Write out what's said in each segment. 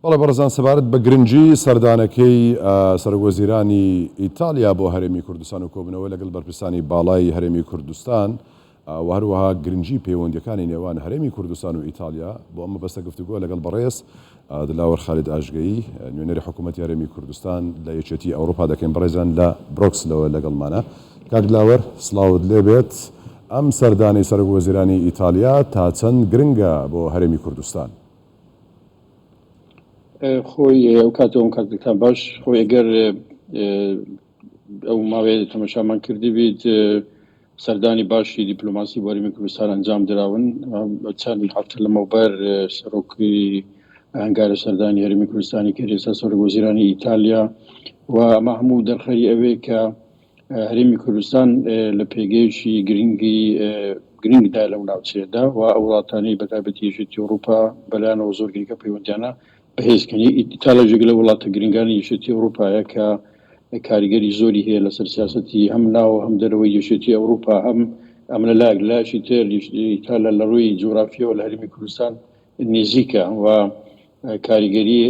بەڵێ بەڕێزان سەبارەت بە گرنگی سەردانەکەی سەرۆکوەزیرانی ئیتالیا بۆ هەرێمی کوردستان و کۆبوونەوە لەگەڵ بەرپرسانی باڵای هەرێمی کوردستان و هەروەها گرنگی پەیوەندیەکانی نێوان هەرێمی کوردستان و ئیتالیا بۆ ئەمە بەستە گفتوگۆ لەگەڵ بەڕێز دلاوەر خالید ئاژگەیی نوێنەری حکوومەتی هەرێمی کوردستان لە یەکێتی ئەوروپا دەکەین بەڕێزان لە بروکسلەوە لەگەڵمانە. کاک دلاوەر سڵاوت لێبێت. ئەم سەردانەی سەرۆکوەزیرانی ئیتالیا تا چەند گرنگە بۆ هەرێمی کوردستان؟ خۆی ئەو کاتەوە کاتێکتان باش خۆی ئەگەر ئەو ماوەیە تەماشامان کردی بیت سەردانی باشی دیپلۆماسی بۆ هەرێمی کوردستان ئەنجام دراون. چەند هەفتە لەمەوبەر سەرۆکی هەنگارە سەردانی هەرێمی کوردستانی کرد ئێستا سەرۆکوەزیرانی ئیتالیا و ئەمە هەموو دەرخەری ئەوەیە کە هەرێمی کوردستان لە پێگەیشی گرنگدا لەو ناوچەیەدا و ئەو وڵاتانەی بەتایبەتی یەکێتی ئەوروپا بەلایەنەوە زۆر گرنگە پەیوەندیانە بەهێزکردنی ئیتالیا جێگە لە وڵاتە گرنگانی یەکێتی ئەوروپایە کە کاریگەری زۆری هەیە لەسەر سیاسەتی هەم ناو هەم دەرەوەی یەکێتی ئەوروپا هەم ئەم لەلایەک لاشی تر ئیتالیا لە ڕووی جوغرافیەوە لە هەرێمی کوردستان نزیکە و کاریگەری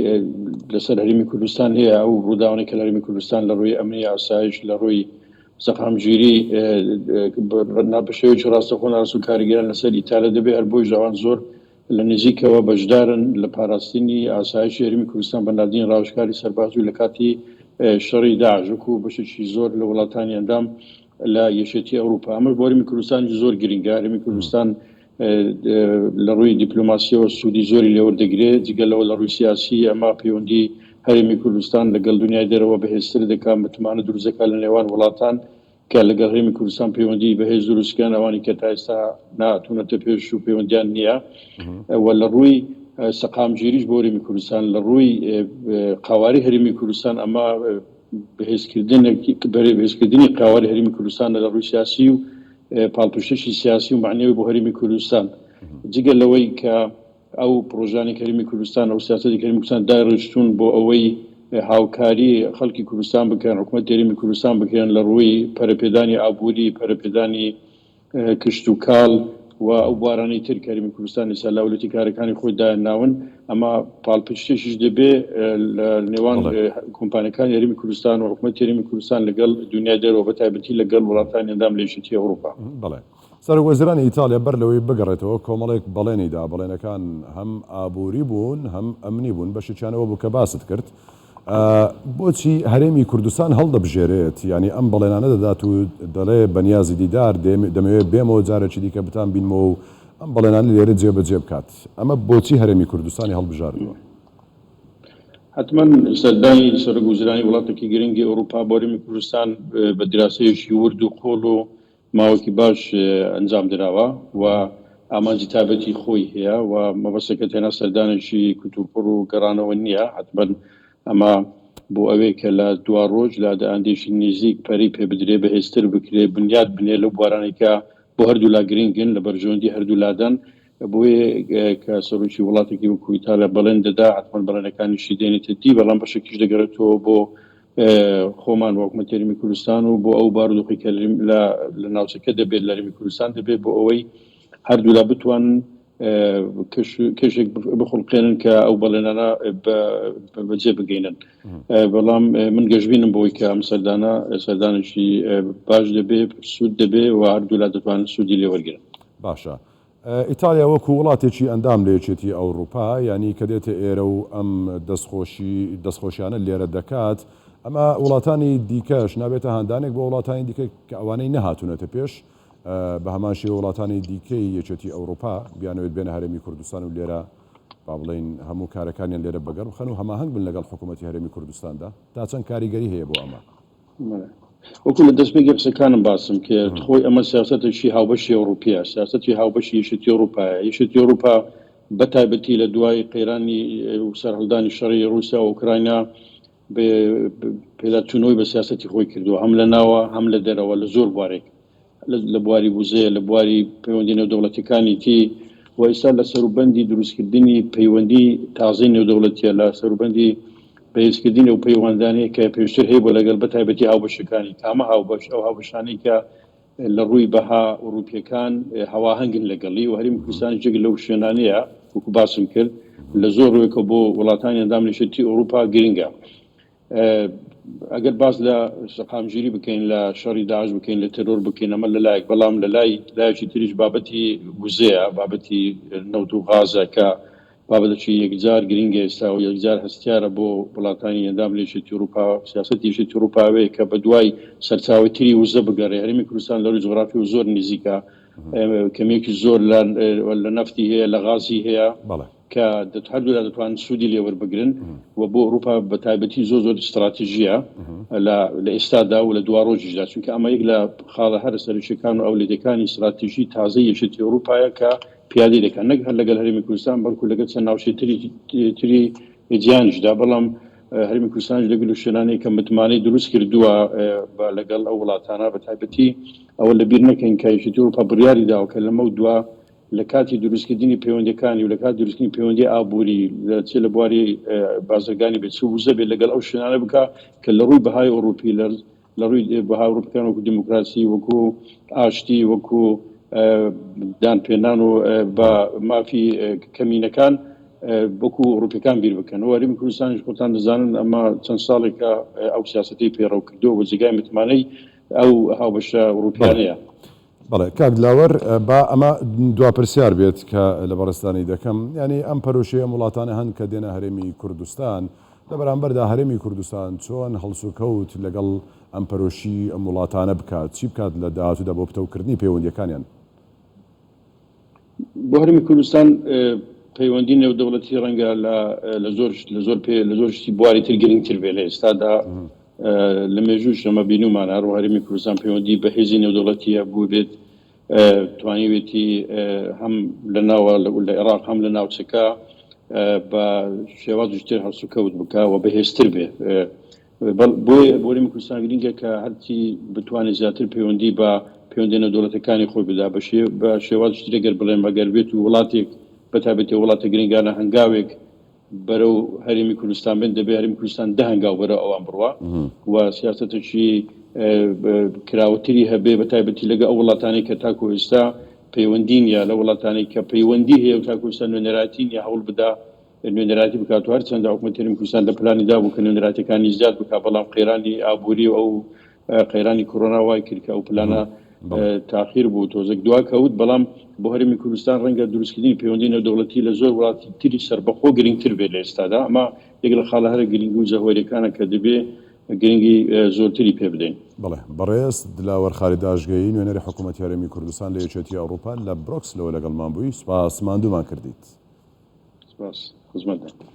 لەسەر هەرێمی کوردستان هەیە. ئەو ڕووداوانەی کە لە هەرێمی کوردستان لە ڕووی ئەمنی ئاسایش لە ڕووی سەقامگیری بەشێوەیەکی ڕاستەخۆ ناڕاست و کاریگەران لەسەر ئیتالیا دەبێت هەر بۆی ژاوان زۆر لە نزیکەوە بەشدارن لە پاراستنی ئاسایشی هەرێمی کوردستان بە ناردنی ڕاوشکاری سەربازوو لە کاتی شەڕی داعش و بەشێکی زۆر لە وڵاتانی ئەندام لە یەکێتی ئەوروپا. ئەمە بۆ هەرێمی کوردستان زۆر گرنگە. هەرێمی کوردستان لە ڕووی دیپلۆماسیەوە سوودی زۆری لێوەردەگرێت. جگە لەوە لە ڕووی سیاسی ئەمە پەیوەندی هەرێمی کوردستان لەگەڵ دنیای دەرەوە بەهێزتر دەکات، متمانە دروستەکات لە نێوان وڵاتان کە لەگەڵ هەرێمی کوردستان پەیوەندی بەهێز دروستکەن، ئەوانی کە تا ئێستا ناتوونەتە پێش و پەیوەندیان نییە. و لە ڕووی سەقامگیریش بۆ هەرێمی کوردستان لە ڕووی قاواری هەرێمی کوردستان ئەمە بەهێزکردنی قاواری هەرێمی کوردستان لە ڕووی سیاسی و پاڵپشتێکی سیاسی و معنەوی بۆ هەرێمی کوردستان. جگە لەوەی کە ئەو پرۆژانی هەرێمی کوردستان ئەو سیاسەتی هەرێمی کوردستان داڕشتون بۆ ئەوەی هاوکاری خەڵکی کوردستان بکەن، حکوومەت هەرێمی کوردستان بکەن لە ڕووی پەرەپێدانی ئابووری، پەرەپێدانی کشت و کاڵ و ئەو بارانەی تر هەرێمی کوردستان ئێستا لە ئەولەتی کارەکانی خۆی داناون. ئەمە پاڵپشتێکیش دەبێ لە نێوان کۆمپانیەکانی هەرێمی کوردستان و حکوومەت هەرێمی کوردستان لەگەڵ دنیای دەرەوە بەتایبەتی لەگەڵ وڵاتانی ئەندام لە یەکێتی ئەوروپا. بەڵێ سەرۆکوەزیرانی ئیتالیا بەر لەوەی بگەڕێتەوە کۆمەڵێک بەڵێنیدا، بەڵێنەکان هەم ئابووری بوون هەم ئەمنی بوون، بەشێکیانەوە بوو کە باست کرد. بۆچی هەرێمی کوردستان هەڵدەبژێرێت؟ ینی ئەم بەڵێنانە دەدات و دەڵێ بەنیازی دیدار دەمەوێت بێمەوە جارێکی دیکە بتان بینمەوە و ئەم بەڵێنانی لێرە جێبەجێ بکات. ئەمە بۆچی هەرێمی کوردستانی هەڵبژاردووە؟ حتما سەردانی سەرۆکوەزیرانی وڵاتێکی گرنگی ئەوروپا بۆ هەرێمی کوردستان بە دراسەیەکی ورد و قۆڵ و ماوەکی باش ئەنجام دراوە و ئامانجی تایبەتی خۆی هەیە و مەبەستەکە تێنە سەردانێکی کتوپڕ و گەڕانەوە نییە. حتما ئەمە بۆ ئەوەیە کە لە دوا ڕۆژ لە ئەندێشی نزیک پەری پێ بدرێ بەهێزتر بکرێ بنیاد بنێ لەو بوارانێکە بۆ هەردوو لا گرنگن لە بەرژەوەندی هەردوو لادەن بۆیە کە سەرۆکی وڵاتێکی وەکو ئیتالیا بەڵێن دەدا حتما بەڵێنەکانیشی دێنێتە دی، بەڵام بەشێکیش دەگەڕێتەوە بۆ خۆمان حکوومەت هەرێمی کوردستان و بۆ ئەو بارودۆخی کە لە ناوچەکە دەبێت لە هەرێمی کوردستان دەبێت بۆ ئەوەی هەردوو لا بتوانن کەشێک بخڵقێنن کە ئەو بەڵێنانە بەجێ بگەینن. بەڵام من گەشتبینم بۆی کە ئەم سەردانێکی باش دەبێت، سوود دەبێت و هەردوو لا دەتوانن سوودی لێوەرگرن. باشە. ئیتالیا وەکو وڵاتێکی ئەندام لە یەکێتی ئەوروپا، ینی کە دێتە ئێرە و ئەم دەستخۆشیانە لێرە دەکات، ئەمە وڵاتانی دیکەش نابێتە هەندانێک بۆ وڵاتانی دیکە کە ئەوانەی نەهاتوونەتە پێش بە هەمان شێوە وڵاتانی دیکەی یەکێتی ئەوروپا بیانەوێت بێنە هەرێمی کوردستان و لێرە با بڵێن هەموو کارەکانیان لێرە بەگەڕ بخەن و هەماهەنگ بن لەگەڵ حکوومەتی هەرێمی کوردستاندا. تا چەند کاریگەری هەیە بۆ ئەمە؟ وەکو لە دەستپێکی قسەکانم باسم کرد، خۆی ئەمە سیاسەتێکی هاوبەشی ئەوروپیە، سیاسەتی هاوبەشی یەکێتی ئەوروپایە. یەکێتی ئەوروپا بەتایبەتی لە دوای قەیرانی سەرهەڵدانی شەڕی رووسیا و ئوکراینا پێداچوونەوەی بە سیاسەتی خۆی کردووە، هەم لە ناوە هەم لە دەرەوە لە زۆر بوارێک، لە بواری بوزەیە، لە بواری پەیوەندی نێودەوڵەتیەکانی تی و ئێستا لە سەروبەندی دروستکردنی پەیوەندی تازەی نێودەوڵەتیە، لە سەروبەندی بەهێزکردنی و پەیوەندانەیە کە پێشتر هەیە بۆ لەگەڵ بەتایبەتی هاوبەشەکانی. کامە هاوبەش؟ ئەو هاوبەشانەی کە لە ڕووی بەها ئەوروپیەکان هەواهەنگن لەگەڵی و هەرێمی کوردستان جێک لەو شوێنانەیە وەکو باسم کرد لە زۆر ڕوویەکە بۆ وڵاتانی ئەندام نیشتی ئەوروپا گرنگە. ئەگەر باز لە سەقامگیری بکەین لە شەڕی داعش بکەین لە تەرۆر بکەین ئەمە لە لایەک، بەڵام لە لایەکی تریش بابەتی وزەیە، بابەتی نەوت و غازە کە بابەتێکی یەکجار گرنگە ئێستا و یەکجار هەستیارە بۆ وڵاتانی ئەندام نیشتی ئەوروپا. سیاسەتی یەکێتی ئەوروپاوەیە کە بە دوای سەرچاوەتری وزە بگەڕێ. هەرێمی کوردستان لەڕووی جغرافی و زۆر نزیکە، کەمێکی زۆر لە نەفتی هەیە، لە غازی هەیە کە هەردوولا دەتوانن سوودی لێوەربگرن و بۆ ئەوروپا بە تایبەتی زۆر استراتیژیە لە ئێستادا و لە دوا ڕۆژیشدا، چونکە ئەمە یەک لە خاڵە هەرە سەرچەکان و ئەولێدەکانی استراتیژی تازەی یەکێتی ئەوروپایە کە پیادە دەکەن، نەک هەر لەگەڵ هەرێمی کوردستان بەڵکو لەگەڵ چەند ناوچەی جیهانیشدا. بەڵام هەرێمی کوردستان لەگەڵ شوێنانەی کە متمانەی دروست کردووە لەگەڵ ئەو وڵاتانە بە تایبەتی ئەوە لەبیر نەکەین کە یەکێتی ئەوروپا بڕیاری داوە کە لەمە دووە لە کاتی دروستکردنی پەیوەندیەکانی و لە کات دروستکردنی پەیوەندی ئابووری چ لە بواری بازرگانی بێت چ وزە بێت لەگەڵ ئەو شوێنانە بکە کە لە ڕووی بەهای ئەوروپی لە ڕووی بەهای ئەوروپیەکان وەکو دیموکراسی، وەکو ئاشتی، وەکو دانپێنان و بە مافی کەمینەکان وەکو ئەوروپیەکان بیر بکەن. و هەرێمی کوردستانیش خۆتان دەزانن ئەمە چەند ساڵێکە ئەو سیاسەتی پێڕەو کردووە بە جێگای متمانەی ئەو هاوبەشە ئەوروپیانەیە. بەڵێ کاک دلاوەر، با ئەمە دواپرسیار بێت کە لە بەڕستانی دەکەم، ینی ئەم پەرۆشەیە وڵاتانە هەن کە دێنە هەرێمی کوردستان، لە بەرامبەردا هەرێمی کوردستان چۆن هەڵسوکەوت لەگەڵ ئەم پەرۆشی ئەم وڵاتانە بکات، چی بکات لە داهاتوودا بۆ پتەوکردنی پەیوەندیەکانیان؟ بۆ هەرێمی کوردستان پەیوەندی نێودەوڵەتی ڕەنگە لە زۆر شتی بواری تر گرنگتر بێت. لە ئێستادا لە مێژووش ئەمە بینومان هەروە هەرێمی کوردستان پەیوەندی بە هێزی نێودەوڵەتیە بوو بێت، توانیوێتی هەم لە ناوە لە عێراق هەم لە ناوچەکە بە شێوازتر هەڵسوکەوت بکە و بەهێزتر بێ. بۆی بۆ هەرێمی کوردستان گرنگە کە هەرچی بتوانێت زیاتر پەیوەندی بە پەیوەندی نێودەوڵەتەکانی خۆی بدا بە شێوازتر ئەگەر بڵێن بەگەر بێت و وڵاتێک بەتایبەتی وڵاتە گرنگانە هەنگاوێک بەرەو هەرێمی کوردستان بن دەبێت هەرێمی کوردستان دە هەنگاو بەرەو ئەوان بڕوە و سیاسەتێکی کراوەتری هەبێ بەتایبەتی لەگە ئەو وڵاتانەی کە تاکو ئێستا پەیوەندین یا لە وڵاتانەی کە پەیوەندی هەیە و تاکو ئێستا نوێنەراتین یا هەوڵ بدا نوێنەراتی بکات و هەرچەندە حکومەتی هەرێمی کوردستان لە پلانیدا بوو کە نوێنەراتەکانی زیاد بکات، بەڵام قەیرانی ئابووری و ئەو قەیرانی کۆڕۆنا وای کرد کە ئەو پلانە تاخیر بوو تۆزێک دوا کەوت. بەڵام بۆ هەرێمی کوردستان ڕەنگە دروستکردنی پەیوەندی نێودەوڵەتی لە زۆر وڵاتی تری سەربەخۆ گرنگتر بێت لە ئێستادا. ئەمە یەک لە خاڵە هەرە گرنگ و زەهۆریەکانە کە دەبێ گرنگی زۆرتری پێ بدەین. بەڵێ بەڕێز دلاوەر خالید ئاژگەیی نوێنەری حکوومەتی هەرێمی کوردستان لە یەکێتی ئەوروپا لە بڕۆکسلەوە لەگەڵمان بووی. سوپاس ماندوومان کردیت. سپاس خزمەتتان.